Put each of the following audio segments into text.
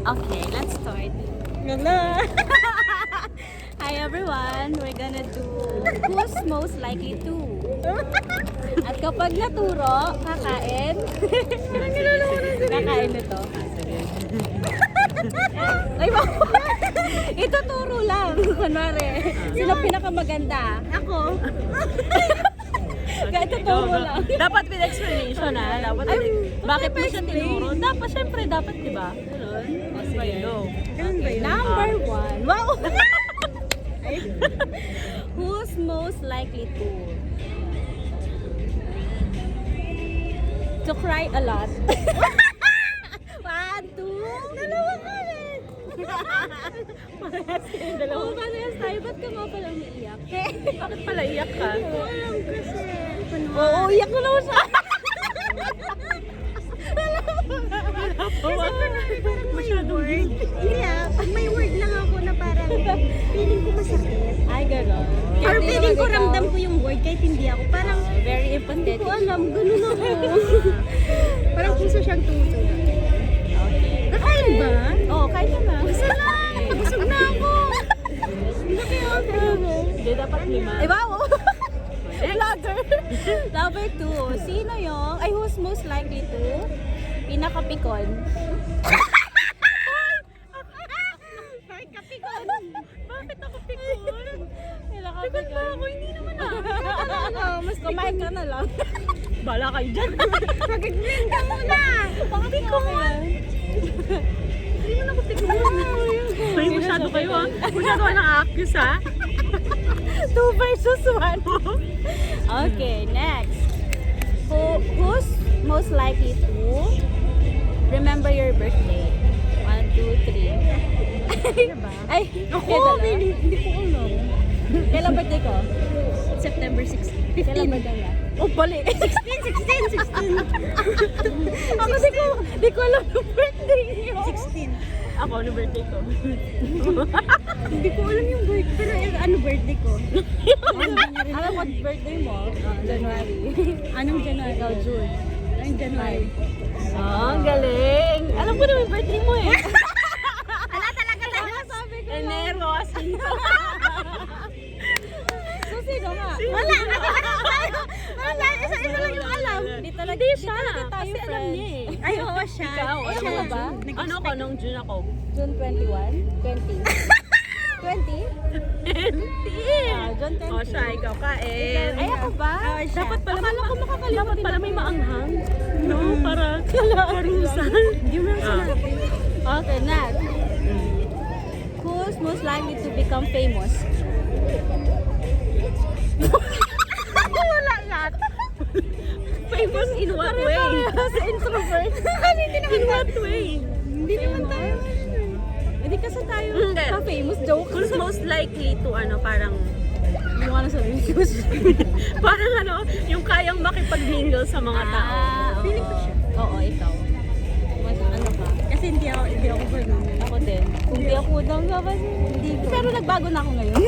Okay, let's start. Gala. Hi everyone! We're gonna do who's most likely to. At kapag naturo, kakain. Kakain na to. Ay, ituturo lang. Kunwari, sino pinakamaganda? Ako. Ituturo lang. Dapat with explanation Dapat bakit mo siya tinuro? Dapat, syempre, dapat, di ba? Ganun. Sige, go. Ganun ba yun? Number 1. Wow! Who's most likely to cry a lot? 1, 2, dalawa ka rin. Oo, parehas tayo. Ba't ka nga pala umiiyak? Bakit pala iyak ka? Alam kasi. Oo, iyak ko naman siya. Masyado Word. Hindi pag may word lang ako na parang feeling ko masakit. Ay, gano'n. Or feeling ko ramdam ko yung word kahit hindi ako. Parang Very hindi empathetic. ko alam, ganun ako. Parang puso siyang tuto. Nakain ba? Oo, kahit na. Busog na ako. Hindi, dapat lima. Ay, wow! Vlogger! Number 2, sino yung, who's most likely to pinakapikon? Bakit kapikon? Bakit ako pikon? Pinakapikon. Ako, hindi naman Mas kumain ka na lang. Bala kayo dyan. Mag-green ka muna. Bakit pikon? Hindi mo na ako pikon. Ay, masyado kayo Masyado ka nang-accuse 2 versus 1. Okay, next. Who's most likely to remember your birthday? 1, 2, 3. Ay, Ako, hindi ko alam. Kailan birthday ko? September 16. Kailan 15. birthday niya? Oh, bali. 16. Ako di ko alam yung birthday niyo. 16. Ako, ano birthday ko? Hindi ko alam yung birthday. Pero ano birthday ko? Alam mo birthday mo? January. Anong January? Ikaw, June. Anong January? Ang galing. Alam ko naman yung birthday mo Ala talaga lang. Sabi ko lang. Enero, asinto. So, sino nga? Wala. Wala. Isa lang yung alam. Hindi talaga, Hindi siya. tayo Kasi alam friends. niya Ay, oo siya. Ikaw, ano Siya ka lang. ba? Ano ako, nung June ako? June 21? 20? 20? June 20. O siya, ikaw kain. Ay, ako ba? Oo, siya. Dapat pala, Akala ko makakalimutin dapat pala may ako. maanghang. No, para parusan. Hindi mo lang sinabi. Okay, next. Who's most likely to become famous? Wala lahat. Famous in what way? Sa introvert. In what way? Hindi naman tayo. Hindi kasi tayo Hindi. ka-famous joke. Who's most likely to parang Hindi mo ano sabihin. parang yung kayang makipag-mingle sa mga tao. Feeling ko siya. Oo, ikaw. Mas ano ka? Kasi hindi ako ganun. Ako din. Kung di ako nang hindi ko. Pero nagbago na ako ngayon.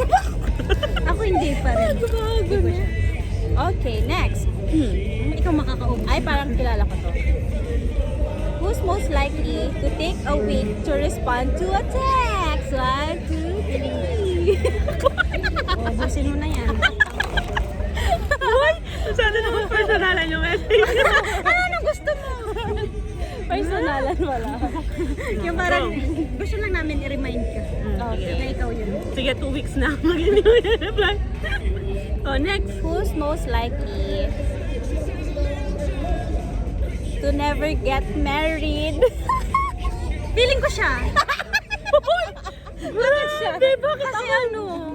Ako hindi pa rin. Nagbago na. Okay, next. Ikaw makakaubos. Ay, parang kilala ko to. Who's most likely to take a week to respond to a text? 1, 2, 3. Ubusin mo na yan. Uy! Masyado naman personalan yung message. Ano gusto mo? Personalan wala. Yung parang gusto lang namin i-remind ka na Okay. ikaw yun. Sige, 2 weeks na. Mag-reply. Oh, next. Who's most likely to never get married? Feeling ko siya. Bakit siya? Bakit Kasi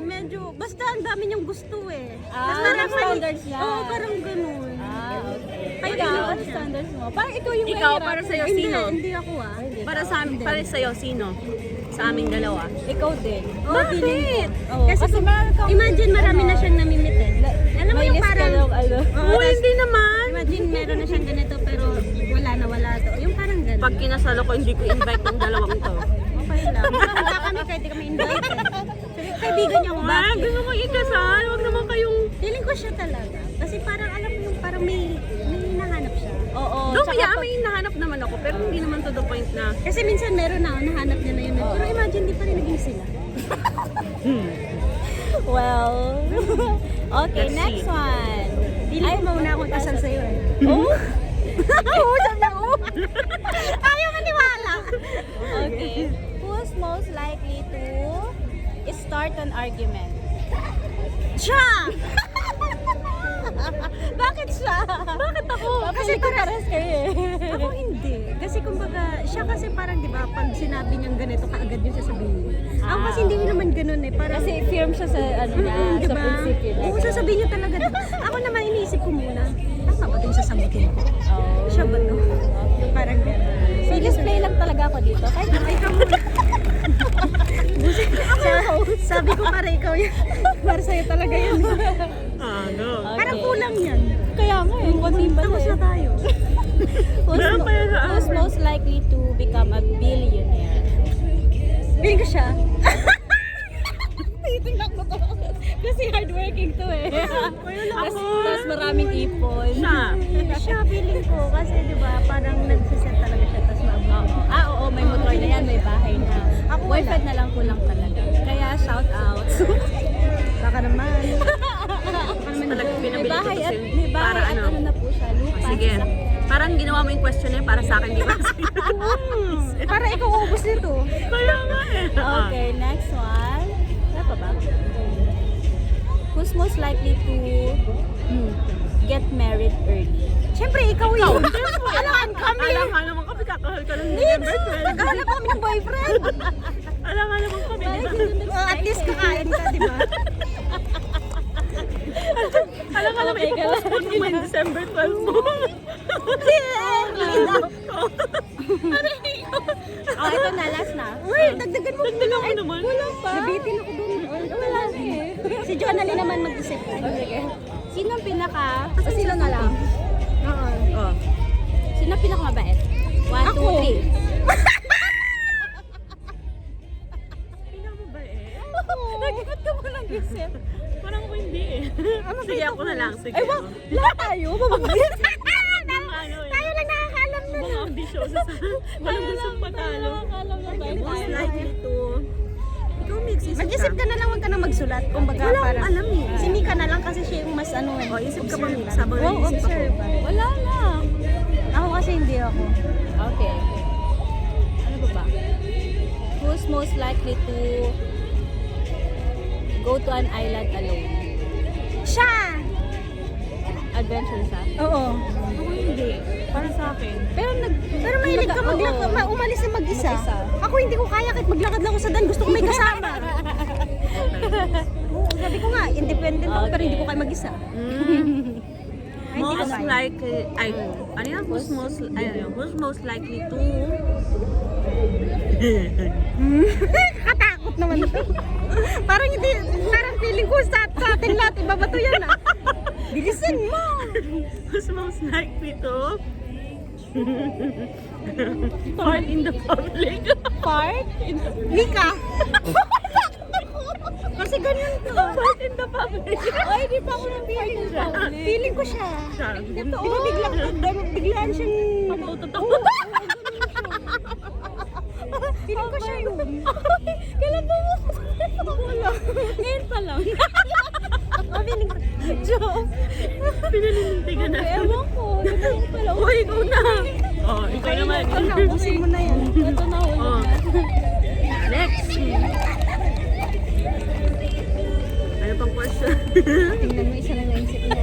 medyo, basta ang dami niyang gusto eh. Ah, Basta yung standards niya. Oo, parang ganun. Okay. Ay, Ikaw, ano ano standards mo? Parang ikaw yung Ikaw, mahirap. para sa'yo, Hindi, sino? hindi ako Para sa'yo, sino? Sa aming dalawa. Ikaw din. Oo, feeling ko. Oo, kasi meron kang... Imagine marami na siyang namimit eh. Alam mo may yung list ka parang, lang, Oo, Uy, hindi naman. imagine meron na siyang ganito pero wala to. Yung parang ganun. Pag kinasal ako, hindi ko invite ng dalawang to. Okay lang. Punta kami kahit di kami invited. Kaibigan niya ako. Ma, gusto mo ikasal? Huwag naman kayong... Feeling ko siya talaga. Kasi parang alam mo yung parang may hinahanap siya. Oo. Doon tsaka kaya pag- may nahanap naman ako, pero hindi naman to the point na... Kasi minsan meron na, nahanap niya na yun. Pero imagine, di pa rin naging sila. Well, okay, Let's next see. one. Feeling ko mauna akong kasal sa'yo eh. Oh? Oo, sabi na oo. Ayaw maniwala. Okay. Who's most likely to start an argument? Siya! Bakit siya? Bakit ako? Kasi ko pares kayo eh. Ako hindi. Kasi kumbaga, siya kasi parang di ba, pag sinabi niyang ganito, kaagad yung sasabihin. Ako kasi hindi naman ganun eh. Parang, Kasi firm siya sa ano niya, di sa ba? prinsipyo niya. Oo, sasabihin niyo talaga. Ako naman iniisip ko muna, tama ba itong sasagutin ko? Oh. Siya ba to? Yung parang gano'n. So, display lang talaga ako dito. Kahit Ikaw muna. Sabi ko para ikaw yan. Para sa'yo talaga yan. Ano? Parang kulang yan. Kaya nga eh, konti pa Tapos na eh. tayo. Meron pa yan sa Who's most likely to become a billionaire? Feeling ko siya. Titingnan ko to. Kasi hardworking to eh. Tapos maraming ipon. Siya. Siya feeling ko. Kasi di ba parang nagsiset talaga siya. Tapos maabot. Oo, may motor na yan, may bahay na. Ako wala. Boyfriend na lang kulang talaga. Kaya shout out. Baka naman. Talaga may pinabili ko bahay to at si- may bahay para at ano. ano na po siya, lupa. Sige. sasakyan. Parang ginawa mo yung question eh, para sa akin, di ba? Para ikaw ubos nito. Kaya nga eh. Okay, next one. Wala pa ba? Who's most likely to get married early? Siyempre, ikaw yun. Alam kami. Alam nga naman kami, kakahal ka ng November 12. Naghahanap kami ng boyfriend. Alam nga naman kami, di ba? At least kakain ka, di ba? Alam nga naman, ipopostpone mo yung December 12 mo. Oh, ito na, last na. Uy, dagdagan mo. Dagdagan mo naman. Wala pa. Nabitin ako dun. Wala na eh. Si Jonali naman mag-isip. Sige. Sino ang pinaka... Sino na lang? Oo. Oh. Sino ang pinakamabait? 1, 2, 3. Pinamabait. Nagkakot ka mo lang isip. Parang ako hindi eh. Sige, ako na lang. Sige. Ay, wag. Lahat tayo. Mababait. Tayo lang nakakalam na. Mga ambisyosa sa... Walang gustong patalo. Most likely to... Ikaw may exist Mag-isip ka na lang, huwag ka na magsulat. Kumbaga, Wala parang... akong alam eh. Si Mika na lang kasi siya yung mas ano eh. O, isip ka bang observant. sabang Wow, naisip ako? observant. Wala lang. Ako kasi hindi ako. Okay. Ano ba ba? Who's most likely to go to an island alone? Siya! Adventure siya? Oo. Ako hindi. Para sa akin. Pero mahilig ka maglakad, umalis na mag-isa. Mag-isa. Ako hindi ko kaya kahit maglakad lang ako sa daan, gusto ko may kasama. Oo, sabi ko nga, independent ako pero hindi ko kaya mag-isa. Ay, hindi ko Most kaya. likely... Ay, ano yan? Who's most likely to... Katakot naman ito. Parang hindi, parang feeling ko sa atin lahat, iba ba to yan ah? Bilisan mo! Who's most likely to... Fart in the public. Fart? Mika! Kasi ganyan to. Fart in the public. Ay, di pa ako ng feeling siya. Feeling ko siya. Siya. Di ba biglaan siyang... Pataw-tataw. Feeling ko siya yun. Kailan ba mo? Wala. Ngayon pa lang. Oh, feeling ko. Joke. Pinaninintigan na. Ewan ko. Ganun pa lang. Uy, ikaw na. Oh, ikaw naman. Ikaw na, ubusin mo na yan. Ito na Oh. ulit na. Next. Ano pang question? Tingnan mo, isa lang naisip mo.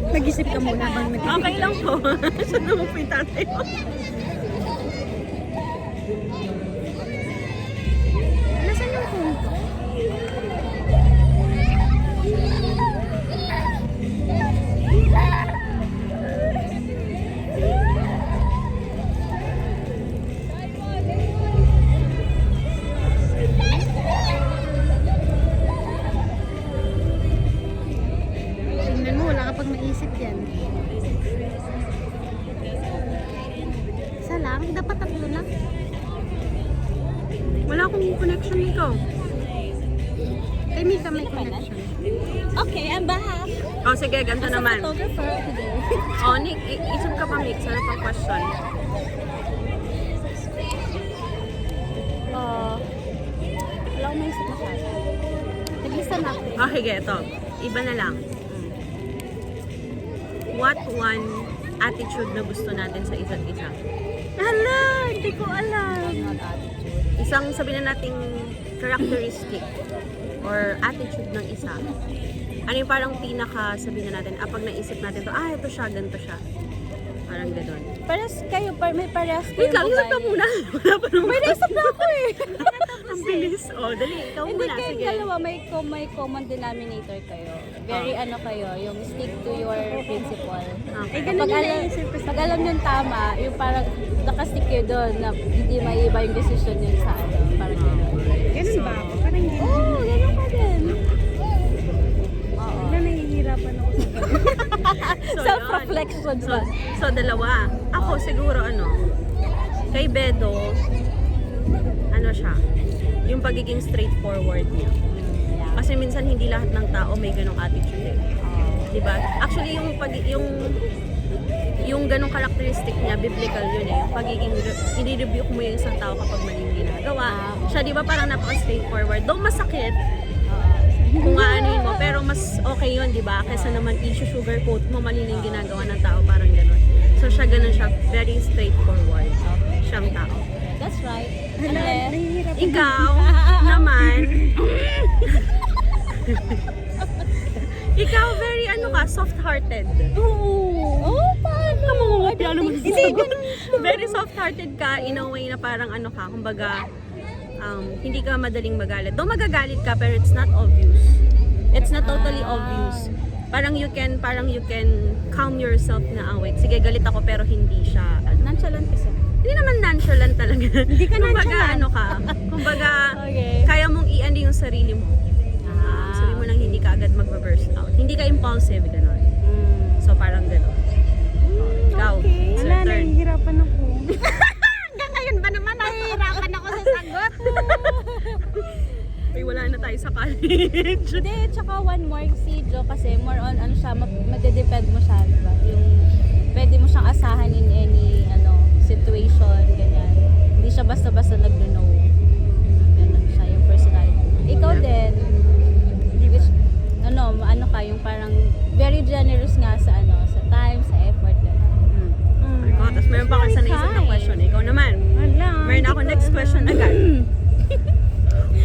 Nag-isip ka muna bang nag-isip? Okay lang po. Saan naman po yung tatay mo? Nasaan yung phone ko? Tingnan mo, wala ka pag maisip yan. Isa lang? Dapat tatlo na. Wala akong connection nito. Kay Mika may connection. Okay, I'm back. Oh, sige, ganito As a naman. photographer today. Oh, Nick, isip ka pa, Mix. Ano pang question? Wala akong maisip masyado. Naglista natin. Oh, sige, ito. Iba na lang. What one attitude na gusto natin sa isa't isa? Hala, hindi ko alam. Not attitude. Isang sabihin na nating characteristic or attitude ng isa. Ano yung parang pinaka sabihin na natin, pag naisip natin to, ito siya, ganito siya. Parang gano'n. Pares kayo, may parehas kayo. Wait lang, isip ka muna. Wala pa naman. May naisip na ako eh. Ang bilis. Oh, dali, ikaw Hindi muna. kayong Sige. dalawa, may common denominator kayo. Very ano kayo, yung stick to your principle. Okay. Ganun Pag yung alam, naisip ko sa pag alam yung tama, yung parang nakastick kayo doon na hindi maiiba yung decision yun sa ano. Parang gano'n. Ganun ba ako? Parang hindi. Oo, gano'n ka din. Oo. Wala, nahihirapan ako sa ganun. So, Self-reflection yun. ba? So, dalawa. Ako siguro kay Bedo, siya, yung pagiging straightforward niya. Yeah. Kasi minsan hindi lahat ng tao may ganong attitude eh. Diba? Actually, yung ganong characteristic niya, biblical yun eh. Yung pagiging, i-rebuke mo yung isang tao kapag mali yung ginagawa. Siya, di ba, parang napaka-straightforward. Though masakit, kung aanuin mo, pero mas okay yun, di ba? Kaysa naman i-sugarcoat mo, mali na yung ginagawa ng tao, parang ganon. So siya ganun siya, very straightforward siyang tao. That's right. Hala, Unless, nahihirapan. Ikaw naman, ikaw very soft-hearted. Oo, paano? Mamangungopia naman. Hindi, very soft-hearted ka in a way na parang kumbaga, hindi ka madaling magalit. Though magagalit ka, pero it's not obvious. It's not totally obvious. Parang you can calm yourself na, wait, sige, galit ako, pero hindi siya, Nonchalant kasi. hindi naman nonchalant talaga. Hindi ka nonchalant. Kumbaga, Okay. kaya mong i-end yung sarili mo. Sabi mo nang hindi ka agad mag-burst out. Hindi ka impulsive, gano'n. So, parang gano'n. Ikaw, it's your Wala, turn. nahihirapan ako. Hanggang ngayon ba naman nahihirapan ako sa sagot? Ay, wala na tayo sa college. Hindi, tsaka one more si Jo kasi more on siya, magde-depend mo siya, diba? Yung pwede mo siyang asahan in any situation, ganyan. Hindi siya basta-basta nag-no. Ganun siya, yung personality. Ikaw din, which, ka, yung parang very generous nga sa sa time, sa effort, ganun. Ikaw, tapos meron pa ako sa naisip na question. Ikaw naman. Wala. Meron ako next question agad.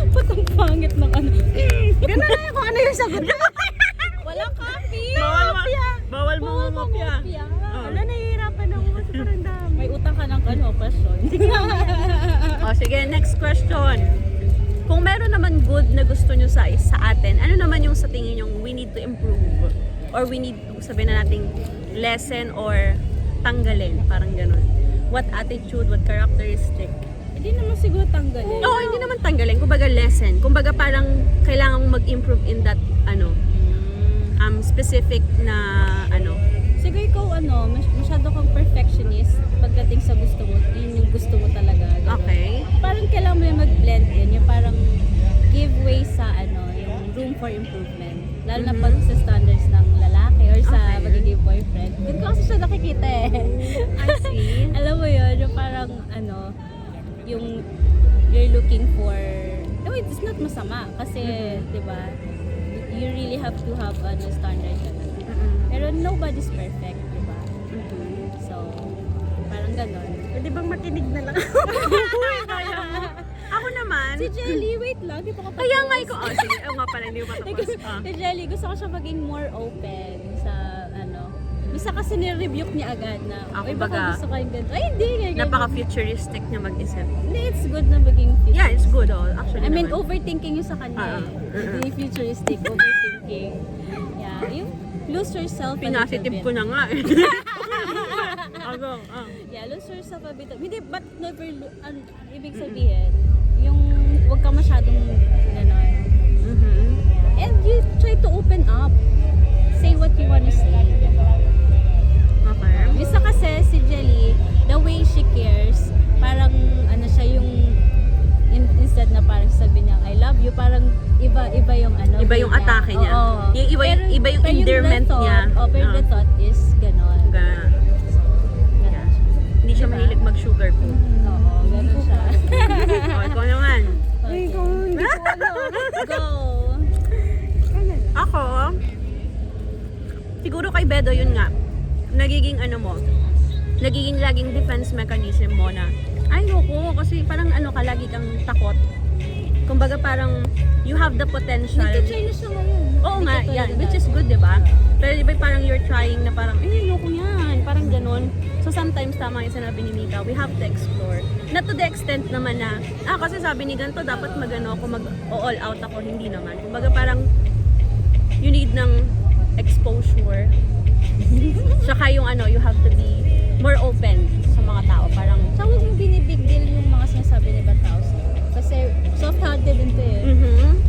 Ba't ang pangit ng Ganun na yung kung ano yung sagot. Walang copy! Bawal mo mangopya. Wala, nahihirapan ako kasi parang dami. May utang ka ng question. O, sige, next question. Kung meron naman good na gusto nyo sa atin, ano naman yung sa tingin nyo we need to improve? Or we need to, sabihin na nating lesson or tanggalin? Parang ganun. What attitude, what characteristic? Hindi naman siguro tanggalin. Oo, hindi naman tanggalin. Kumbaga lesson. Kumbaga parang kailangan mong mag-improve in that, specific na, Siguro ikaw, masyado kang perfectionist pagdating sa gusto mo. Yun yung gusto mo talaga. Ganun. Okay. Parang kailangan mo yung mag-blend in. Yung parang give way sa, yung room for improvement. Lalo na pag sa standards ng lalaki or sa Okay. magiging boyfriend. Doon ko kasi siya nakikita eh. I see. Alam mo yun, yung parang, yung you're looking for, no, it's not masama. Kasi, di ba, you really have to have standard ka talaga. Pero nobody's perfect, di ba? So, parang ganon. Pwede bang makinig na lang? Ako naman. Si Jelly, wait lang, di pa ka Kaya nga ikaw. Oh, sige. Oo nga pala, hindi ko patapos. Si Jelly, gusto ko siya maging more open sa, Bisa kasi nirebuke niya agad na, Ako ay baka baga, gusto kayong ganito. Ay, hindi, ganyan. Napaka-futuristic niya mag-isip. Hindi, it's good na maging futuristic. Yeah, it's good. Actually I mean, naman. overthinking yung sa kanya. Hindi futuristic, overthinking. Yeah, yung lose yourself a little Pinasitive bit. ko na nga eh. Ako, Yeah, lose yourself a bit. Hindi, but never, ibig sabihin, yung huwag ka masyadong gano'n. And you try to open up. Say what you wanna say. Okay. Bisa kasi si Jelly, the way she cares, parang siya yung instead na parang sabi niya I love you, parang iba yung Iba yung niya. atake niya. Oo. Yung iba, iba yung pero endearment the thought, niya. pero the thought is ganon. Ga- Ganon siya. Hindi siya Diba? mahilig mag-sugar po. Oo, ganon siya. O, ikaw naman. Ay, kung hindi ko alam. Go! Ako, siguro kay Bedo yun nga, nagiging ano mo, nagiging laging defense mechanism mo na, ay, loko, kasi parang ano ka, lagi kang takot. Kumbaga parang, you have the potential. Nagka-China siya ngayon. Oo Hindi nga, ka tulad yan, ng which is dati. good, di ba? Pero di ba parang you're trying na parang, loko yan, parang ganun. So sometimes, tama yung sinabi ni Mika, we have to explore. Not to the extent naman na, kasi sabi ni ganito, dapat magano ako, mag-all out ako, hindi naman. Kumbaga parang, you need ng exposure. Saka yung ano, you have to be more open sa mga tao. Parang, Sa huwag mo binibig deal yung mga sinasabi ng ibang tao sa'yo. Kasi soft-hearted din to eh.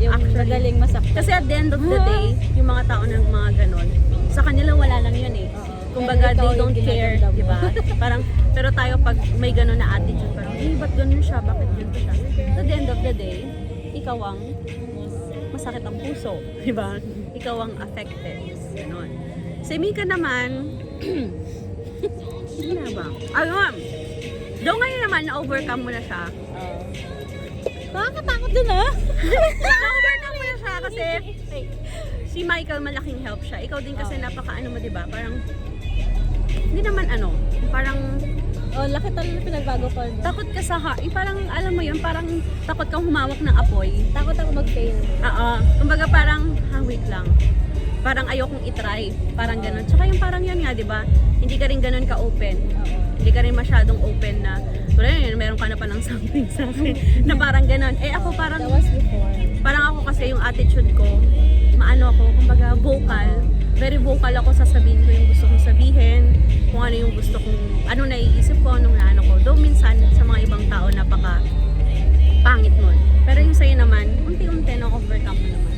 Yung magaling masaktan. Kasi at the end of the day, yung mga tao ng mga ganon, sa kanila wala lang yun eh. Oo. Kumbaga, Pero ikaw they yung don't care, ginaganda mo. di ba? Parang, pero tayo pag may ganon na attitude, parang, ba't ganon siya? Bakit ganito siya? At the end of the day, ikaw ang masakit ang puso, di ba? Ikaw ang affected. Ganon. Si Mika naman, hindi na ba? Ayun. Though ngayon naman, na-overcome mo na siya. Nakakatakot dun ah. Na-overcome mo na siya kasi si Michael malaking help siya. Ikaw din kasi napaka ano mo, di ba? Parang, hindi naman ano, parang Oh, laki talaga na pinagbago ko. No? takot ka sa parang alam mo yun, parang takot kang humawak ng apoy. Takot ako mag-fail. Oo. Kumbaga parang, wait lang. Parang ayokong itry. Parang ganun. Tsaka yung parang yun nga, di ba? Hindi ka rin ganun ka-open. Oo. Hindi ka rin masyadong open na, wala yun, meron ka na pa ng something sa akin. Na parang ganun. Eh ako parang, That was before. parang ako kasi yung attitude ko, maano ako, kumbaga vocal. Very vocal ako, sasabihin ko yung gusto kong sabihin, kung ano yung gusto kong, ano naiisip ko, anong naano ko. Though minsan, sa mga ibang tao, napaka pangit nun. Pero yung sa'yo naman, unti-unti na-overcome mo naman.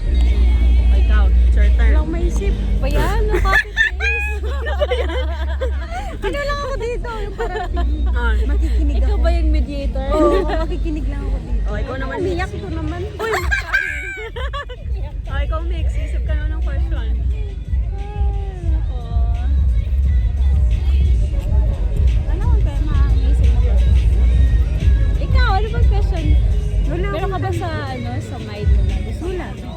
O ikaw, it's your turn. Wala akong maisip. Pa yan, no? Copy-paste. Ano lang ako dito? Yung parang Ah, makikinig Ikaw ako. ba yung mediator? Oo, makikinig lang ako dito. o ikaw naman. Umiyak ko naman. Uy! O ikaw, Mix, isip ka naman ng question. Ano ang kaya maisip mo ba? Ikaw, ano bang question? Wala Meron ka akong- ba sa, ano, sa mind mo na gusto Wala. mo?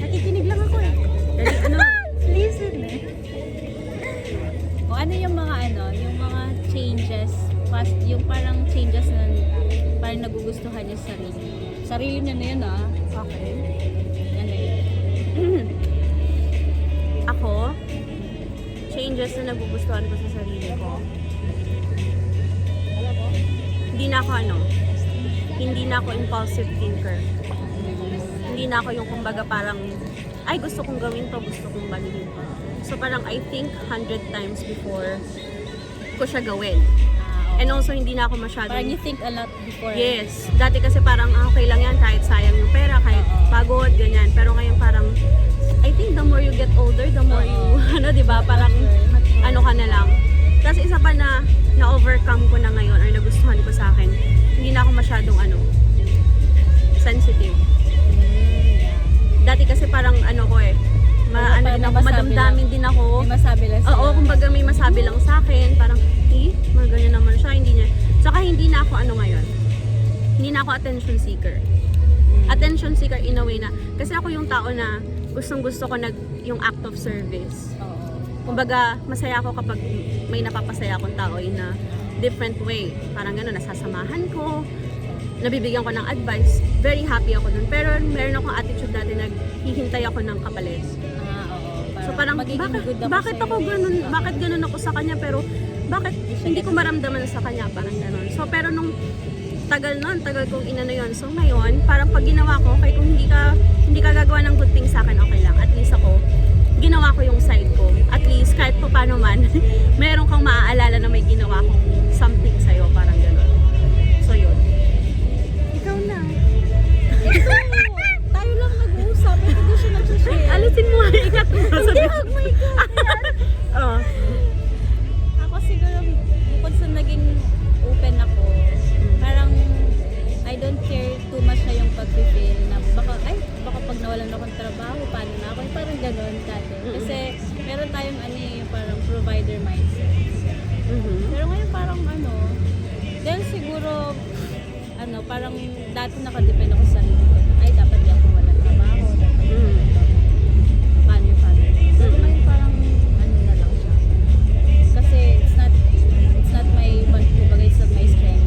Nakikinig lang ako eh. Dali, ano? Listen eh. O ano yung mga ano, yung mga changes, yung parang changes na parang nagugustuhan niya sa sarili. Sarili niya na yun ah. Okay. Ano yun? Ako, changes na nagugustuhan ko sa sarili ko. Hindi na ako hindi na ako impulsive thinker. Hindi na ako yung kumbaga parang, ay gusto kong gawin to, gusto kong baluhin to. So parang I think 100 times before ko siya gawin. And also hindi na ako masyadong, Parang you think a lot before. yes, dati kasi parang okay lang yan kahit sayang yung pera, kahit pagod, ganyan. Pero ngayon parang, I think the more you get older, the more you, ano, di ba? Parang, ano ka na lang. Kasi isa pa na na-overcome ko na ngayon or nagustuhan ko sa akin, hindi na ako masyadong sensitive. Dati kasi parang ano ko ano din ako, madamdamin din ako. May masabi lang sa'yo. Oo, kumbaga may masabi lang sa akin, parang, mga ganyan naman siya, hindi niya. Saka hindi na ako ngayon. Hindi na ako attention seeker. Attention seeker in a way na, kasi ako yung tao na gustong gusto ko yung act of service. Oo. Kumbaga, masaya ako kapag may napapasaya akong tao in a different way. Parang gano'n, nasasamahan ko, nabibigyan ko ng advice. Very happy ako dun. Pero meron akong attitude dati na hihintay ako ng kapalit. Oo. So parang, magiging good bakit sa'yo. ako ganun? Bakit ganun ako sa kanya? Pero, bakit hindi ko maramdaman sa kanya? Parang ganun. So, pero nung tagal kong inano yun. So, ngayon, parang pag ginawa ko, kaya kung hindi ka gagawa ng good thing sa akin, okay lang. At least ako, ginawa ko yung side ko. At least, kahit pa paano man, meron kang maaalala na may ginawa kong something sa'yo. Parang ganun. So, yun. Ikaw na. Tayo lang nag-uusap. Hindi siya nag-share. Alisin mo, ikat mo. Hindi, Huwag mo ikaw. Oo. Ako siguro, bukod sa naging open ako, parang I don't care too much na yung pag-feel na baka pag nawalan ako ng trabaho, paano na parang dati nakadepend ako sa sarili ko. Ay, dapat di ako walang trabaho. Dapat paano yung family. Pero ngayon parang ano na lang siya. Kasi it's not my, kumbaga it's not my strength.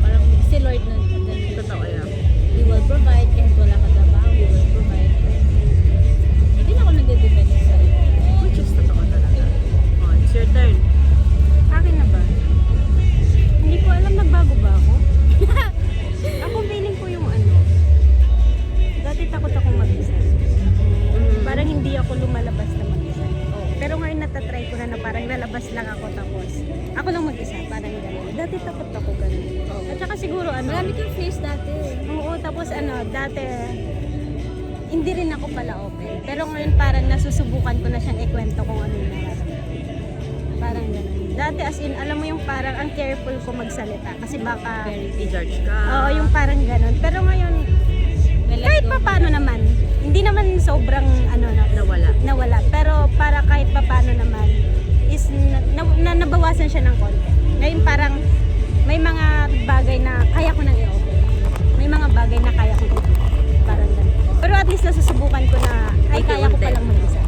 Parang si Lord na ganun. Totoo yan. He will provide kahit wala ka trabaho. He will provide. Hindi na ako nagde-depend sa sarili ko. Which is totoo talaga. Oh, it's your turn. Akin na ba? Hindi ko alam, nagbago ba ako? Ako feeling ko yung ano. Dati takot akong mag-isa. Parang hindi ako lumalabas na mag-isa. Pero ngayon natatry ko na parang lalabas lang ako tapos ako lang mag-isa, parang gano'n. Dati takot ako gano'n. At saka siguro ano. Marami kang face dati. Oo, tapos ano, dati hindi rin ako pala open. Pero ngayon parang nasusubukan ko na siyang ikwento kung ano yung nararamdaman. Parang gano'n. Dati as in, alam mo yung parang ang careful ko magsalita kasi baka I-judge ka. oo, yung parang gano'n. Pero ngayon, kahit pa paano naman, hindi naman sobrang ano nawala. Pero para kahit pa paano naman is nabawasan siya ng konti. Ngayon parang may mga bagay na kaya ko nang i-open. May mga bagay na kaya ko i-open. Parang gano'n. Pero at least nasusubukan ko na ay kaya ko palang mag-isa.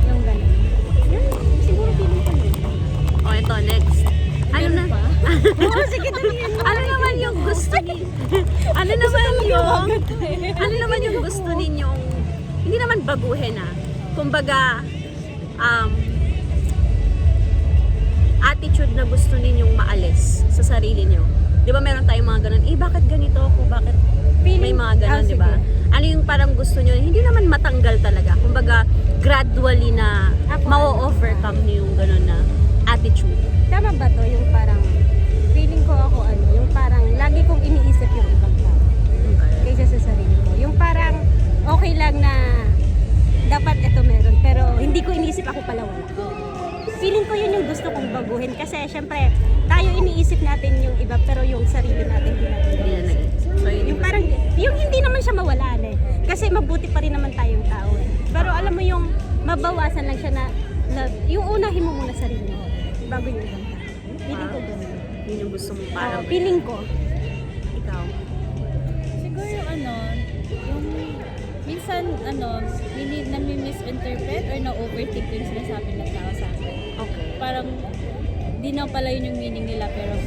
Yung gano'n. Yun, siguro feeling ko yun. Oh, ito, next. Ano na? Oo, sige dali yan. Ano naman yung gusto ni Ano naman yung gusto ninyong hindi naman baguhin kumbaga attitude na gusto ninyong maalis sa sarili niyo. 'Di ba meron tayong mga ganun, bakit ganito ako? Bakit may mga ganun, 'di ba? Ano yung parang gusto niyo hindi naman matanggal talaga. Kumbaga gradually na ma-overcome niyo yung ganun na attitude. Tama ba to? Yung parang feeling ko ako ano, yung parang lagi kong iniisip yung ibang tao kaysa sa sarili ko. Yung parang okay lang na dapat ito meron pero hindi ko iniisip ako pala wala. Feeling ko yun yung gusto kong baguhin kasi syempre tayo iniisip natin yung iba pero yung sarili natin hindi natin Hindi na naisip. So, yung parang yung hindi naman siya mawalaan kasi mabuti pa rin naman tayong tao pero alam mo yung mabawasan lang siya na yung unahin mo muna sarili mo bago yung ibang tao. Feeling ko gano'n. yun yung gusto mong parang Feeling ko. ikaw. Siguro yung minsan nami-misinterpret or na-overthink yung sinasabi ng tao sa akin. Okay. Parang di na pala yun yung meaning nila pero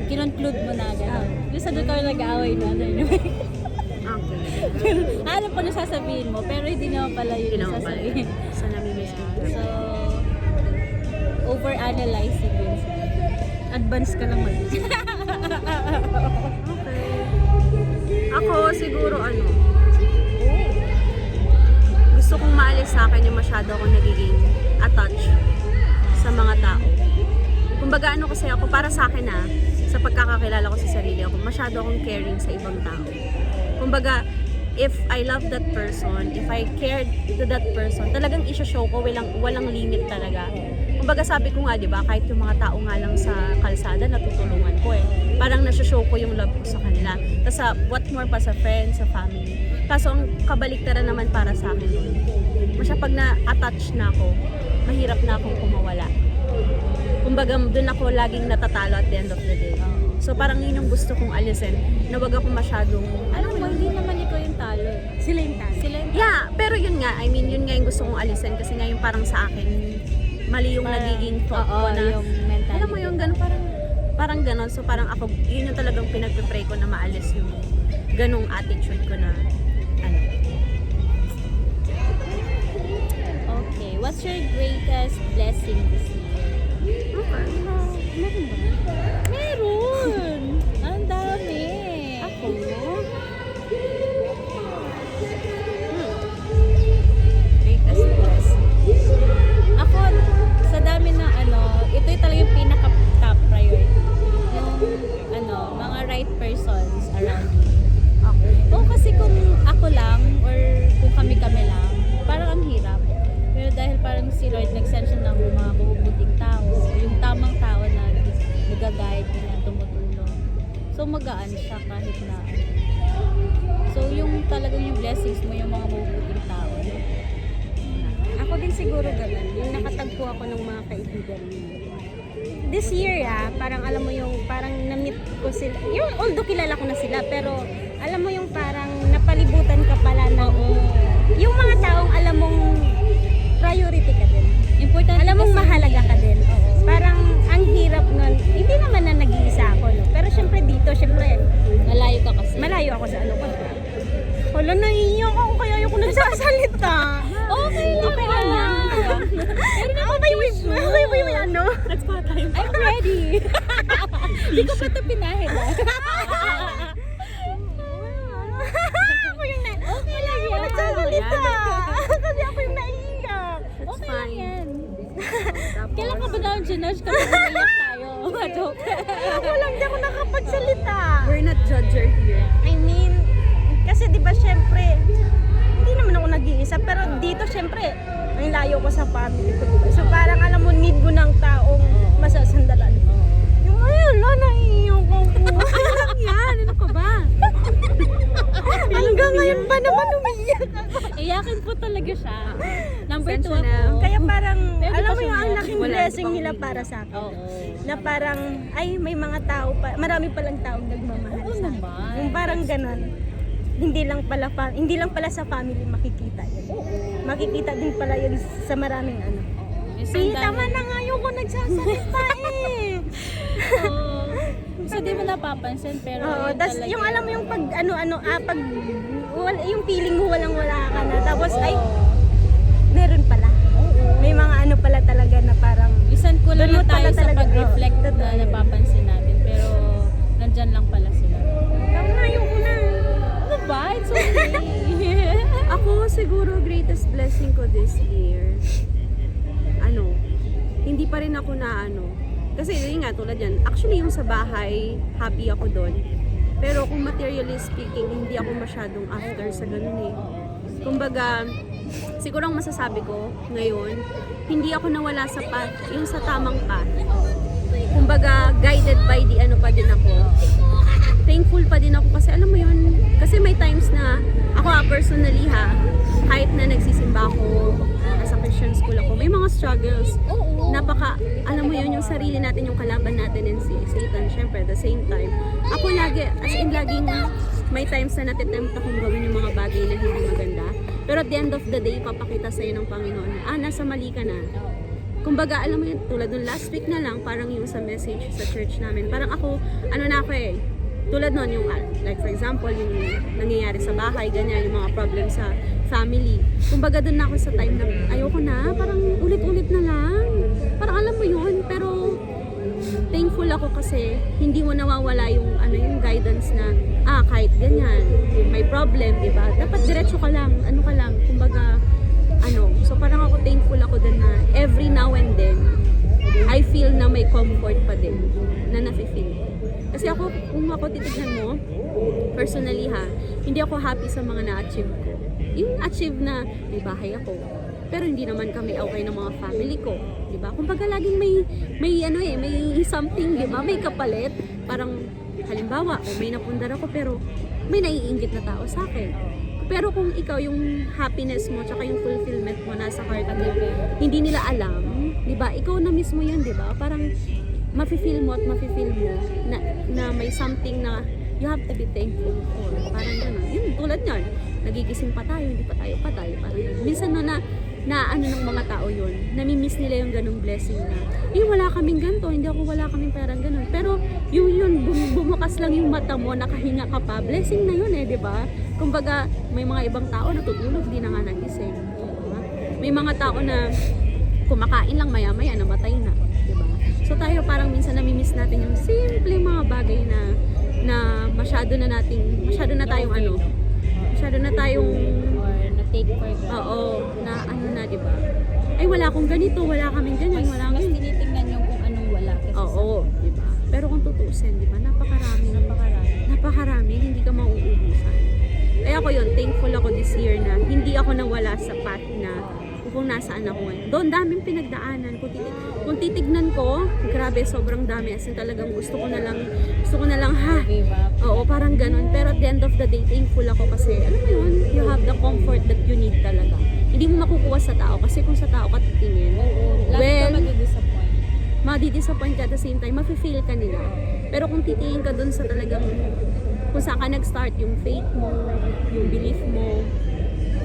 kinconclude mo na gano'n. Minsan doon kami nag-aaway na. Okay. Alam ko na sasabihin mo pero hindi naman pala yun Hindi yung naman pala. sasabihin. So, nami-misinterpret. So, overanalyzing yun. Advance ka lang mag-isip. Okay. Ako siguro gusto kong maalis sa akin yung masyado akong nagiging attached sa mga tao. Kumbaga kasi ako para sa akin sa pagkakakilala ko sa sarili ako, masyado akong caring sa ibang tao. Kumbaga, if I love that person, if I cared to that person, talagang i-show ko walang limit talaga. Kumbaga sabi ko nga, 'di ba, kahit yung mga tao nga lang sa kalsada natutulungan ko Parang na-show ko yung love ko sa kanila. Tapos what more pa sa friends, sa family. Kaso ang kabaliktaran naman para sa akin doon. Pag na-attach na ako, mahirap na akong kumawala. Kumbaga doon ako laging natatalo at the end of the day. So parang yun yung gusto kong alisin. Na wag ako masyadong Alam mo, hindi naman ikaw yung talo. Sila yung talo. Sila yung yeah, pero yun nga, yun nga yung gusto kong alisin kasi nga yung parang sa akin mali yung nagiging thought ko na yung mentality. alam mo yung gano'n, parang gano'n. So parang ako, yun yung talagang pinagpipray ko na maalis yung ganong attitude ko na Okay, what's your greatest blessing this year? Okay. Meron ba? Meron! Ang dami! Ako? Greatest blessing. Ako, sa dami na ito yung talaga yung pinaka-top priority. Yung mga right persons around me. Okay. Oo, kasi kung ako lang or kung kami-kami lang, parang ang hirap. Pero dahil parang si Lord nag-send siya ng mga mabubuting tao, yung tamang tao na nag-guide, na tumutulong. So magaan siya kahit na So yung talagang yung blessings mo, yung mga mabubuting tao. Ako din siguro ganun. Yung nakatagpo ako ng mga kaibigan. This year parang alam mo yung parang na-meet ko sila, yung although kilala ko na sila, pero alam mo yung parang napalibutan ka pala ng, yung mga taong alam mong priority ka din. Importante Alam mong kasi- mahalaga ka din. Parang ang hirap nun, hindi naman na nag-iisa ako, no? Pero syempre dito, syempre, Malayo ka kasi. malayo ako sa ano ko. Hala, naiiyak ako kaya ayoko nagsasalita. Okay lang. Okay lang yan. Pero may ano? I'm ready. Hindi ko pa ito pinahid. Ako yung na... Okay lang yan. Nagsasalita. Kasi ako yung naiiyak. Okay lang yan. Kailan ka ba na ang ginudge kapag umiyak tayo? Joke. Walang di ako nakapagsalita. We're not judger here. I mean, kasi di ba syempre, hindi naman ako nag-iisa, pero dito syempre, ang layo ko sa family ko, diba? So parang alam mo, need mo ng taong masasandalan. Yung ayun, naiiyak ako. Yan, ano ka ba? Hanggang ngayon ba naman umiiyak ako? Iyakin po talaga siya. Number 2 Sensya na. ako. Kaya parang, Pero di alam pa mo yung ang siya laking wala, blessing di pa nila ako para sa akin. Oo. Na parang, ay may mga tao pa, marami palang taong nagmamahal Oo sa akin. naman. Yung parang ganon. Hindi lang pala sa family makikita yun. Makikita din pala yun sa maraming ano. Minsan Ay, dami- tama na nga yung ko nagsasalita eh. Oo. So, di mo napapansin, pero Oo, yun tas talaga. yung alam mo yung pag pag yung feeling mo walang wala ka na. Tapos ay, meron pala. May mga ano pala talaga na parang, Minsan kulang Doon mo lang tayo pala sa talaga- pag-reflect oo, totoo na yun. napapansin natin. Pero, nandyan lang pala sila. tama yung ko na. Ano ba? It's okay. Ako siguro greatest blessing ko this year. Hindi pa rin ako na kasi yun nga tulad yan. Actually yung sa bahay, happy ako doon. Pero kung materially speaking, hindi ako masyadong after sa ganun eh. Kumbaga, siguro ang masasabi ko ngayon, hindi ako nawala sa path, yung sa tamang path. Kumbaga, guided by the pa din ako. Thankful pa din ako kasi alam mo yun, kasi may times na ako personally kahit na nagsisimba ako, nasa Christian school ako, may mga struggles. Alam mo yun, yung sarili natin, yung kalaban natin and si Satan, syempre, at the same time. Ako lagi, laging may times na natitempt akong gawin yung mga bagay na hindi maganda. Pero at the end of the day, papakita sa'yo ng Panginoon na, nasa mali ka na. Kumbaga, alam mo yun, tulad nung last week na lang, parang yung sa message sa church namin, parang ako, tulad nun, yung, like for example, yung nangyayari sa bahay, ganyan, yung mga problem sa family. Kumbaga, doon na ako sa time na, ayoko na, parang ulit-ulit na lang. Parang alam mo yun, pero thankful ako kasi hindi mo nawawala yung, yung guidance na, kahit ganyan, may problem, diba? Dapat diretso ka lang, kumbaga, so parang ako thankful ako din na every now and then, I feel na may comfort pa din na nafe-feel ko. Kasi ako, kung ako titignan mo, personally hindi ako happy sa mga na-achieve ko. Yung achieve na may bahay ako, pero hindi naman kami okay ng mga family ko, 'di ba? Kumbaga laging may something, 'di ba? May kapalit. Parang halimbawa, may napundar ako pero may naiinggit na tao sa akin. Pero kung ikaw yung happiness mo tsaka yung fulfillment mo nasa heart mo, hindi nila alam, 'di ba? Ikaw na mismo 'yan, 'di ba? Parang mafe-feel mo na may something na you have to be thankful for. Parang gano'n. Yun, tulad yan. Nagigising pa tayo, hindi pa tayo patay. Parang gano'n. Minsan na ng mga tao yun. Namimiss nila yung ganong blessing na, wala kaming ganito, wala kaming perang gano'n. Pero yun, bumukas lang yung mata mo, nakahinga ka pa. Blessing na yun di ba? Kumbaga, may mga ibang tao natutulog, di na nga nagising. Diba? May mga tao na kumakain lang maya-maya, namatay na. Diba? So tayo parang minsan namimiss natin yung simple mga bagay na masyado na tayong Or na-take for granted. di ba? Ay, wala akong ganito, wala kaming ganyan, wala Mas akong tinitingnan yung kung anong wala. Kasi di ba? Pero kung tutuusin, di ba? Napakarami, hindi ka mauubusan. Kaya ako yun, thankful ako this year na hindi ako nawala sa path na kung nasaan ako ngayon. Doon daming pinagdaanan. Kung titignan ko, grabe, sobrang dami. As in talagang gusto ko na lang, give up. Oo, parang ganun. Pero at the end of the day, thankful ako kasi, alam mo yun, you have the comfort that you need talaga. Hindi mo makukuha sa tao kasi kung sa tao ka titingin, Oo. Lagi ka well, madi-disappoint. madi-disappoint ka at the same time, mafe-feel ka nila. Pero kung titingin ka dun sa talagang kung saan ka nag-start, yung faith mo, yung belief mo,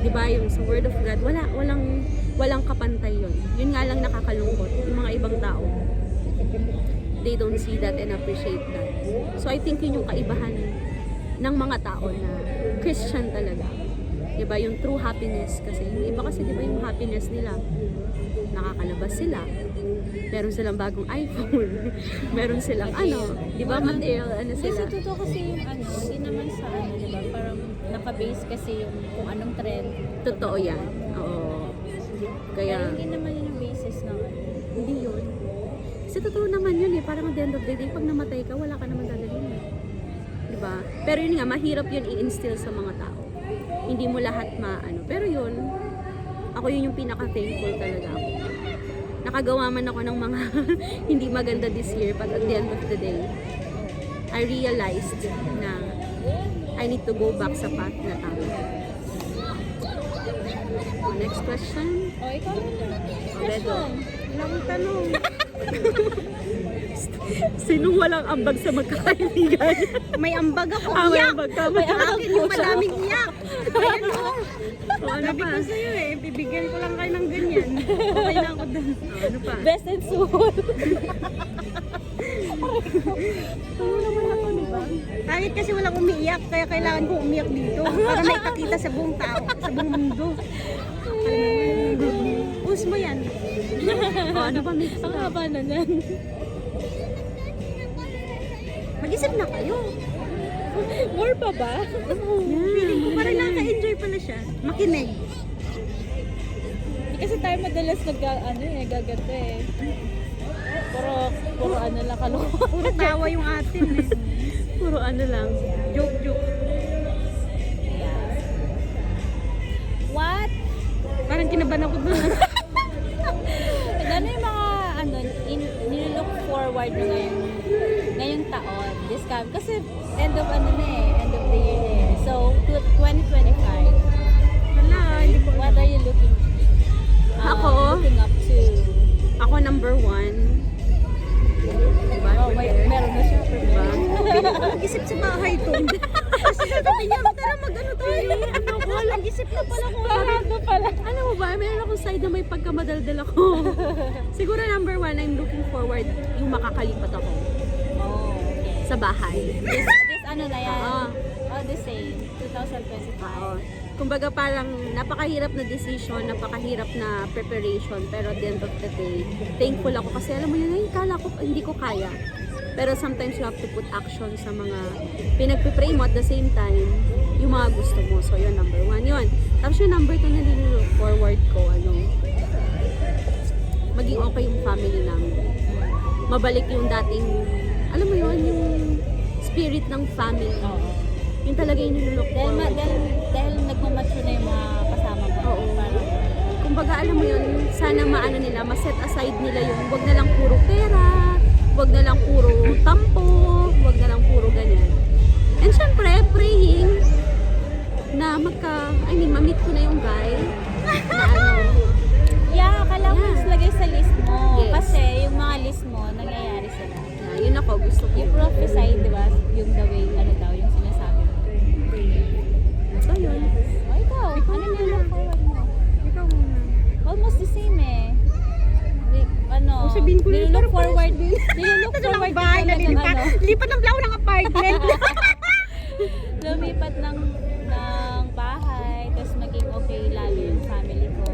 di ba, yung sa Word of God, walang kapantay yun. Yun nga lang nakakalungkot. Yung mga ibang tao, they don't see that and appreciate that. So I think yun yung kaibahan ng mga tao na Christian talaga. Di ba, yung true happiness kasi. Yung iba kasi, di ba, yung happiness nila, nakakalabas sila. Meron silang bagong iPhone. Meron silang di ba, material, Kasi sila. totoo kasi yung hindi naman sa di ba, parang nakabase kasi yung kung anong trend. Totoo yan. Oo. Pero Kaya, hindi naman yun yung basis ng hindi yun. Kasi totoo naman yun eh. Parang at the end of the day, pag namatay ka, wala ka naman dadalhin eh. Diba? Pero yun nga, mahirap yun i-instill sa mga tao. Hindi mo lahat Pero yun, ako yun yung pinaka-thankful talaga ako. Nakagawa man ako ng mga hindi maganda this year, but at the end of the day, I realized na I need to go back sa path na tama. Next question. ikaw na. Bedo. Walang tanong. Sinong walang ambag sa magkakaibigan? May ambag ako. May Iyak! ambag ka. May akin yung madaming iyak. Ayan o. O, ano Sabi pa? ko sa'yo eh, bibigyan ko lang kayo ng ganyan. Okay na ako dun. O, ano pa? Best and soul. Ano naman ako, di ba? Kahit kasi walang umiiyak, kaya kailangan ko umiyak dito. Para may pakita sa buong tao, sa buong mundo. Push mo yan. O, ano pa, mix Ang ka? haba na yan. Mag-isip na kayo. More pa ba? Feeling ko parang nakaka-enjoy pala siya. Makinig. Hindi kasi tayo madalas gaganto eh. Puro lang kaloko. Puro tawa yung atin eh. Puro ano lang. Joke. What? Parang kinabahan ako dun. Ano yung mga nilook forward mo ngayong taon, this kasi end of the year eh. So, 2025. Wala, hindi ko What are you looking Ako? looking up to? Ako number 1. Diba? Meron na siya. Diba? Mag-isip sa bahay to. Kasi sabi niya, tara mag-ano tayo. Ano ko, nag-isip na pala ko. Sarado pala. Alam mo ba, meron akong side na may pagkamadaldal ako. Siguro number 1, I'm looking forward yung makakalipat ako Oh, okay. sa bahay. This ano na yan? Oo. The same. 2025. Oo. Kumbaga parang napakahirap na decision, napakahirap na preparation, pero at the end of the day, thankful ako kasi alam mo yun, ay, kala ko hindi ko kaya. Pero sometimes you have to put action sa mga pinagpipray mo at the same time, yung mga gusto mo. So yun, number 1 yun. Tapos yung number 2 na nililook forward ko, maging okay yung family namin. Mabalik yung dating, alam mo yun, yung spirit ng family. Oo. Yung talaga yung nililook forward. Dahil nagmamature na yung mga kasama mo. Oo. Parang, Kumbaga, alam mo yun, sana maano nila, ma-set aside nila yung wag na lang puro pera, wag na lang puro tampo, wag na lang puro ganyan. And syempre, praying na ma-meet ko na yung guy na yeah, kailangan mo Yeah. lagay sa list mo. Yes. Kasi yung mga list mo, nangyayari sila. yun ako, gusto ko. Yung prophesy, di ba? Yung the way, yung sinasabi mo. So yun. Ikaw, ano nilook forward mo? Ikaw muna. Almost the same eh. Sabihin ko yun, Nilook pero forward din. Nilook Ito forward ng bahay, din talagang lipat ng blaw ng apartment. lumipat ng bahay, tapos maging okay lalo yung family ko.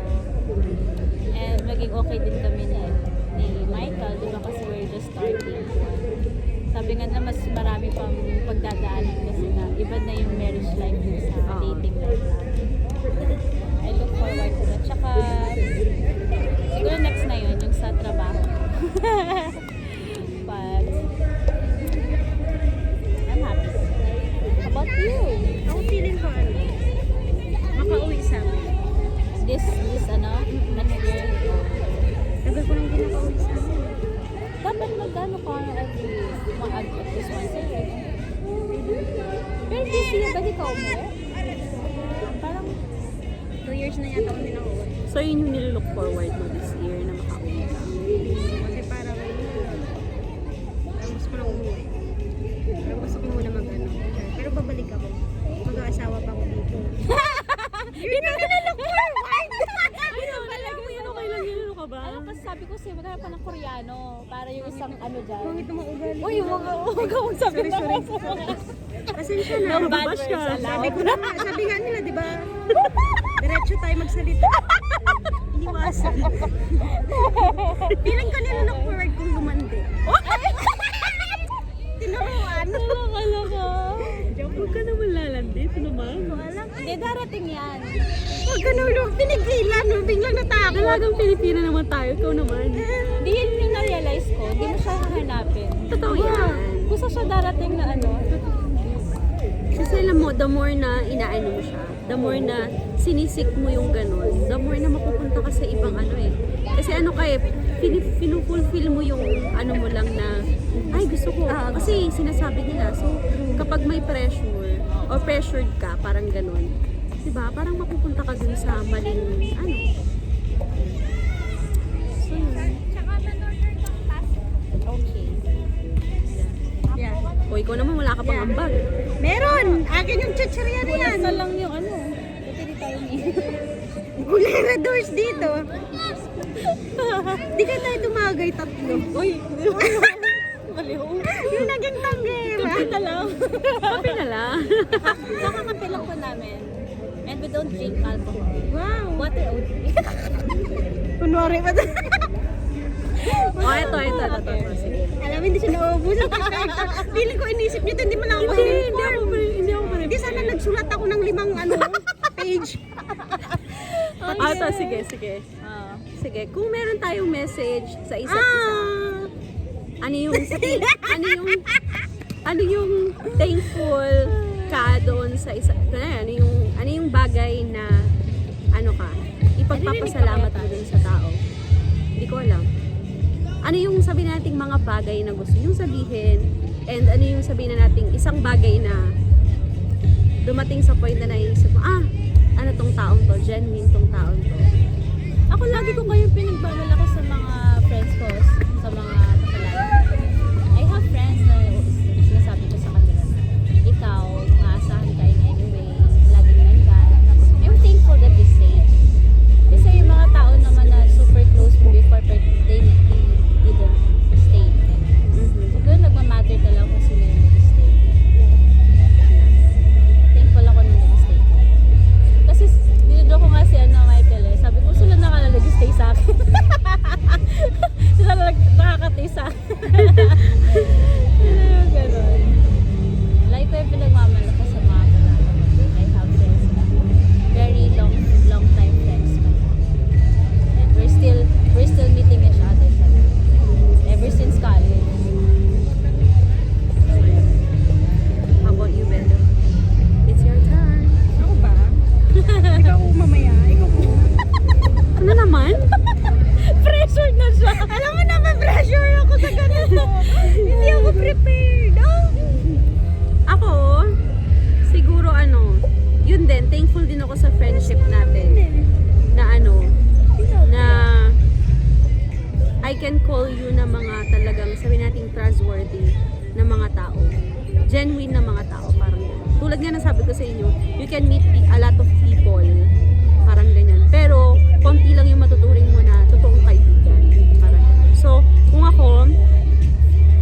And maging okay din kami ni Michael, di ba kasi we're just starting. Sabi nga na mas marami pang pagdadaanan kasi na iba na yung marriage life dun sa dating life natin. I look forward to that. Tsaka, siguro next na yun, yung sa trabaho. But, I'm happy. How about you? Ako feeling ko makauwi sa amin. This next year? Tagal ko nang hindi nakauwi sa amin. Dapat magkano ka every at least once a year. Pero this year, ba di ka umuwi? Parang, 2 years na yata ako hindi nakauwi. So yun yung nililook forward mo this year na makauwi ka. Kasi parang, gusto ko na umuwi. kasi maghanap ka ng Koreano para yung isang ano dyan. Pangit naman ugali. Uy, huwag akong sabi na Pasensya na. No bad Babash words ka. Sabi ko allowed. na nga, sabi nga nila, di ba? Diretso tayo magsalita. Iniwasan. Feeling ko nila na-forward kung lumandi. Tinuruan. Kalaka. Huwag ka naman lalandi. Ito naman. Hindi, darating yan. Huwag ka nung pinigilan, no? Biglang natakot. Dalagang Pilipina naman tayo. Ikaw naman. Hindi yun yung na-realize ko. Hindi mo siya hahanapin. Totoo yan. Gusto siya darating na ano. Kasi alam mo, the more na inaano mo siya, the more na sinisik mo yung ganun, the more na mapupunta ka sa ibang ano eh. Kasi ano ka eh, pinufulfill mo yung ano mo lang na, ay gusto ko. Kasi sinasabi nila, so kapag may pressure, or pressured ka, parang ganun, diba? Parang mapupunta ka dun sa maling, ano. So yun. Okay. Yeah. O ikaw naman, wala ka pang Yeah. ambag. Meron! Akin yung chichirya na yan. Basta lang yung ano. Buti di tayo ni. Gulera doors dito. Di ka tayo tumagay tatlo. Uy! Maliw. Yung naging tanggera. Ito lang. Kape na lang. Nakakape lang po namin. And we don't drink alcohol. Wow. Water only. Kunwari pa tayo. O, ito. Sige. Alam mo, hindi siya nauubusan. Feeling ko inisip niyo, hindi mo lang ako inform. Hindi ako pa rin. Hindi sana nagsulat ako ng 5 page. Ito, sige. Ah. Sige, kung meron tayong message sa isa't isa, ano yung thankful ka doon sa isa, ano yung bagay na ano ka, ipagpapasalamat mo dun sa tao? Hindi ko alam. Ano yung sabihin nating mga bagay na gusto yung sabihin, and ano yung sabihin na nating isang bagay na dumating sa point na naisip mo, ano tong taong to, genuine tong taong to. Ako lagi ko kayong pinagbabalaki sa mga friends ko, sa mga kakilala. I have friends na sinasabi ko sa kanila na ikaw, maasahan ka in any way, laging nandyan. I'm thankful that they stay. Kasi yung mga tao naman na super close mo before, but they didn't stay. Siguro nagmamatter talaga kung sino yung nag-stay. Thankful ako nung nag-stay. Kasi dinudyo ko nga si Michael eh. Sabi ko, sila nag-stay sa akin. Sila nakakatay sa akin. Ganun. Like ko yung pinagmamalaki sa mga kalala. I have friends na very long time friends pa. And we're still meeting each other. Ever since college. How about you, Bella? It's your turn. Ako ba? Ikaw mamaya. Ikaw muna. Ano naman? Pressure na siya! Alam mo na, ma-pressure ako sa ganito. Hindi ako prepared. Ako, siguro yun din, thankful din ako sa friendship natin. Na na I can call you na mga talagang, sabi nating trustworthy na mga tao. Genuine na mga tao, parang ganyan. Tulad nga na sabi ko sa inyo, you can meet a lot of people, parang ganyan. Pero, konti lang yung matuturing mo na totoong kaibigan. Parang ganyan. So, kung ako,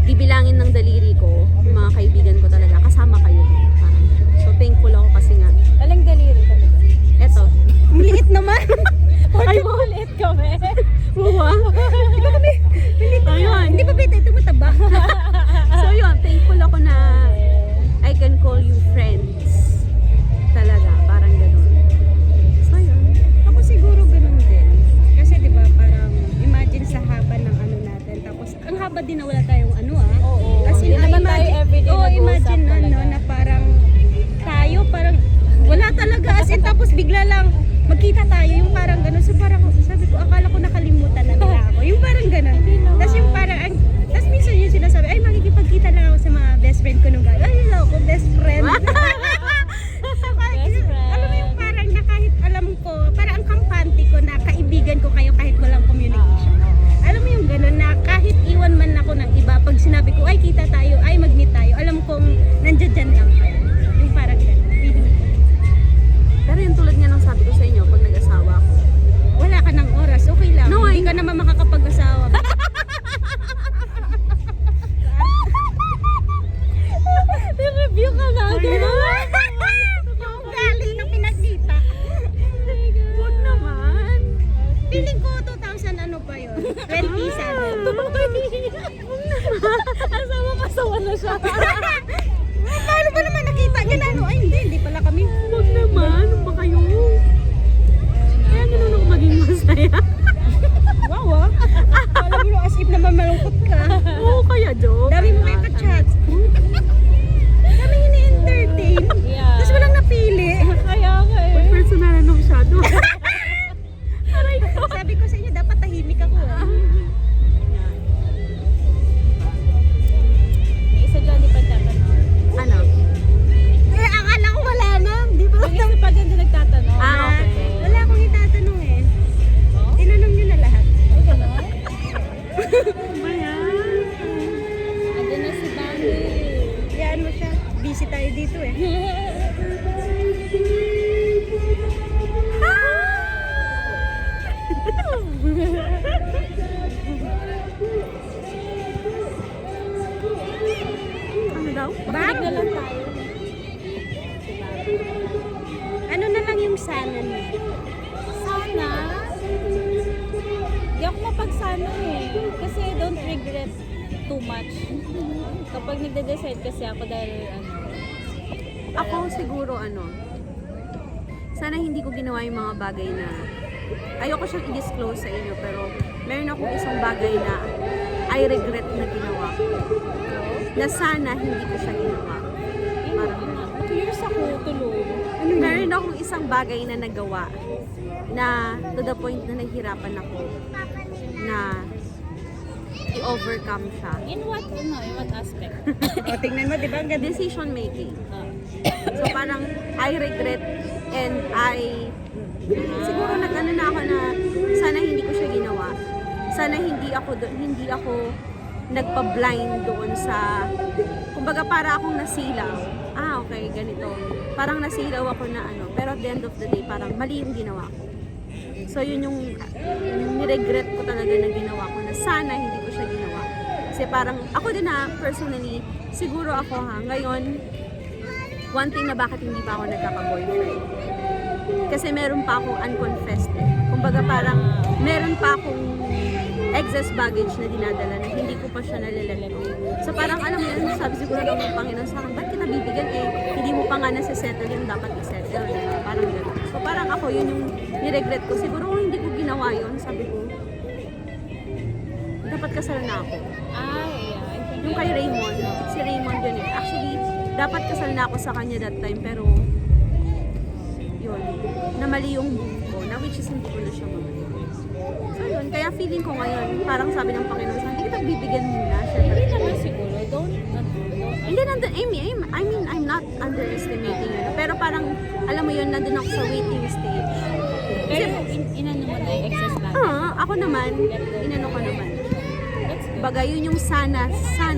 bibilangin ng daliri ko, yung mga kaibigan ko talaga, kasama kayo dun. Parang ganyan. So, thankful ako kasi nga, Aling daliri talaga. eto, Ang liit naman. Ay, maulit kami. buwa. Ayun. Hindi pa pita ito mataba. So yun, thankful ako na I can call you friends. Talaga, parang ganun. So yun. Ako siguro ganun din. Kasi di ba parang imagine sa haba ng ano natin. Tapos ang haba din na wala tayong Oo. As in, Hindi naman tayo everyday Oo, nag-usap. busy tayo dito eh. Ano daw? Makinig na lang tayo. Ano na lang yung sana mo? Sana, di ako mapagsana eh. Kasi I don't regret too much. Kapag nagde-decide kasi ako dahil Ako siguro sana hindi ko ginawa yung mga bagay na ayoko siyang i-disclose sa inyo, pero meron akong isang bagay na I regret na ginawa ko. Na sana hindi ko siya ginawa. Parang ganun. 2 years ako tulog. Meron akong isang bagay na nagawa na to the point na nahihirapan ako na i-overcome siya. In what aspect? O, tingnan mo, di ba? Ang ganda. Decision making. Ah. So parang I regret and siguro nag-ano na ako na sana hindi ko siya ginawa. Sana hindi ako nagpa-blind doon sa kumbaga para akong nasilaw. Okay, ganito. Parang nasilaw ako na pero at the end of the day parang mali yung ginawa ko. So yun yung niregret ko talaga na ginawa ko na sana hindi ko siya ginawa. Kasi parang ako din personally, siguro ako ngayon, one thing na bakit hindi pa ako nagkaka-boyfriend. Kasi meron pa akong unconfessed Kumbaga parang meron pa akong excess baggage na dinadala na hindi ko pa siya nalalago. So parang alam mo yun, sabi siguro ng Panginoon sa akin, ba't kita bibigyan hindi mo pa nga nasa-settle yung dapat i-settle. Parang gano'n. So parang ako, yun yung niregret ko. Siguro kung hindi ko ginawa yun, sabi ko, dapat kasal na ako. Yeah. Yung kay Raymond, si Raymond yun eh. Actually, dapat kasal na ako sa kanya that time, pero yun, namali yung move ko, na which is hindi ko na siya mamali. So yun, kaya feeling ko ngayon, parang sabi ng Panginoon sa akin, hindi kita bibigyan muna. Hindi naman siguro. Hindi I mean, I'm not underestimating yun. Pero parang, alam mo yun, nandun ako sa waiting stage. Pero inano mo na yung excess baggage. Ako naman, inano ko naman. That's good. Baga, yun yung sana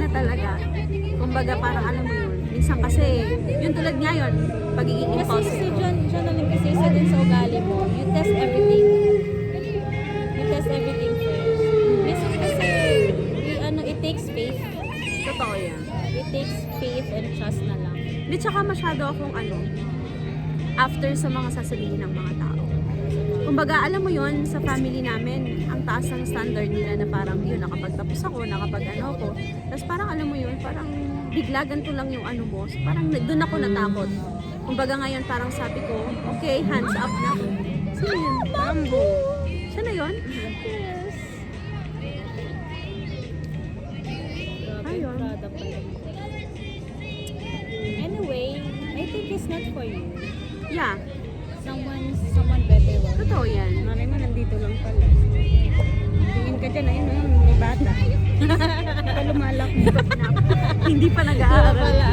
talaga. Kumbaga, parang alam mo yun. Minsan kasi, yun tulad ngayon, pagiging Kasi impulsive si ko. John na lang kasi isa din sa ugali mo. You test everything. You test everything first. Minsan kasi, it takes faith. Totoo yan. It takes faith and trust na lang. Di tsaka masyado akong after sa mga sasabihin ng mga tao. Kumbaga, alam mo yun, sa family namin, ang taas ng standard nila na parang yun, nakapagtapos ako, ako. Tapos parang alam mo yun, parang bigla ganito lang yung mo. So, parang doon ako natakot. Kumbaga ngayon, parang sabi ko, okay, hands up na. Sino yun? Bambo. Siya na yun? Yes. Grabe, Ayun. Prada pala. Anyway, I think it's not for you. Yeah, Someone better will. totoo yan. Malay mo, nandito lang pala. Tingin ka dyan, ayun, may bata. Hindi pa lumalak. Hindi pa Wala nag-aaral. pala.